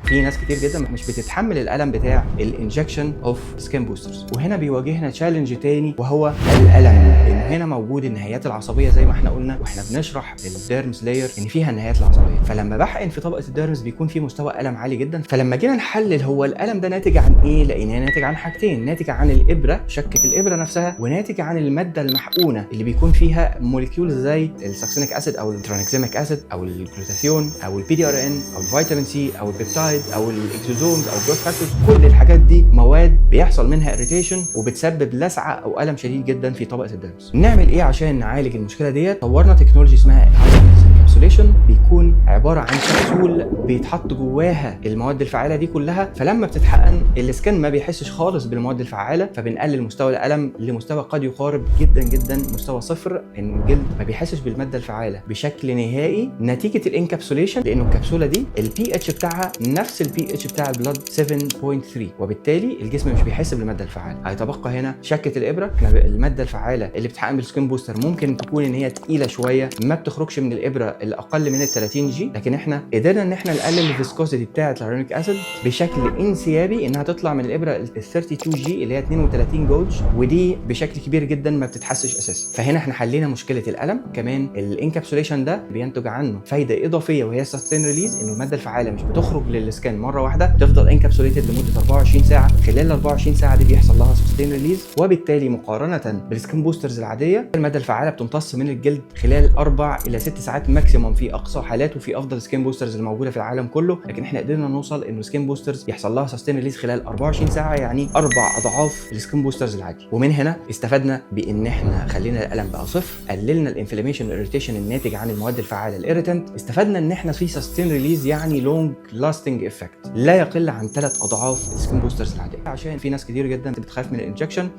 في ناس كتير جدا مش بتتحمل الالم بتاع الانجكشن اوف سكين بوسترز، وهنا بيواجهنا تشالنج تاني وهو الالم. ان هنا موجود النهايات العصبيه زي ما احنا قلنا واحنا بنشرح الديرمز لاير ان فيها النهايات العصبيه، فلما بحقن في طبقه الديرمز بيكون في مستوى الم عالي جدا. فلما جينا نحلل هو الالم ده ناتج عن ايه، لقيناه ناتج عن حاجتين: ناتج عن الابره، شكه الابره نفسها، وناتج عن الماده المحقونه اللي بيكون فيها موليكيولز زي الساكسينيك اسيد او الترانكسيميك اسيد او الجلوتاثيون او البي دي ار ان او الفيتامين سي او البيبتايد او الاكزوزومز او الجروث فاكتورز. كل الحاجات دي مواد بيحصل منها اريتيشن وبتسبب لسعه او الم شديد جدا في طبقه الديرمز. نعمل ايه عشان نعالج المشكله ديت؟ طورنا تكنولوجي اسمها انكابسوليشن، بيكون عباره عن كبسول بيتحط جواها المواد الفعاله دي كلها، فلما بتتحقن السكن ما بيحسش خالص بالمواد الفعاله، فبنقلل مستوى الالم لمستوى قد يقارب جدا جدا مستوى صفر، ان الجلد ما بيحسش بالماده الفعاله بشكل نهائي نتيجه الانكابسوليشن، لانه الكبسوله دي البي اتش بتاعها نفس البي اتش بتاع البلاد 7.3، وبالتالي الجسم مش بيحس بالماده الفعاله. هيتبقى هنا شكه الابره. الماده الفعاله اللي بتتحقن بالسكين بوستر ممكن تكون ان هي تقيله شويه، ما بتخرجش من الابره الاقل من ال 30 جي، لكن احنا قدرنا ان احنا نقلل الفيسكوسيتي بتاعه الهيالورونيك اسيد بشكل انسيابي، انها تطلع من الابره ال 32 جي اللي هي 32 جولج، ودي بشكل كبير جدا ما بتتحسش اساسا. فهنا احنا حلينا مشكله الالم. كمان الانكابسوليشن ده بينتج عنه فايده اضافيه وهي سستين ريليز، انه الماده الفعاله مش بتخرج للسكان مره واحده، بتفضل انكابسوليتد لمده 24 ساعه. خلال ال 24 ساعه دي بيحصل لها سستين ريليز، وبالتالي مقارنه بالسكين بوسترز العاديه الماده الفعاله بتمتص من الجلد خلال 4 الى 6 ساعات ماكسيموم في اقصى حالات، وفي افضل سكين بوسترز الموجوده في العالم كله. لكن احنا قدرنا نوصل انه سكين بوسترز يحصل لها سستين ريليز خلال 24 ساعه، يعني 4 اضعاف السكين بوسترز العادي. ومن هنا استفدنا بان احنا خلينا الالم بقى صفر، قللنا الانفلاميشن والاريتيشن الناتج عن المواد الفعاله الاريتنت، استفدنا ان احنا في سستين ريليز يعني لونج لاستنج افكت لا يقل عن 3 اضعاف السكين بوسترز العاديه. عشان في ناس كتير جدا بتخاف من الانجكشن.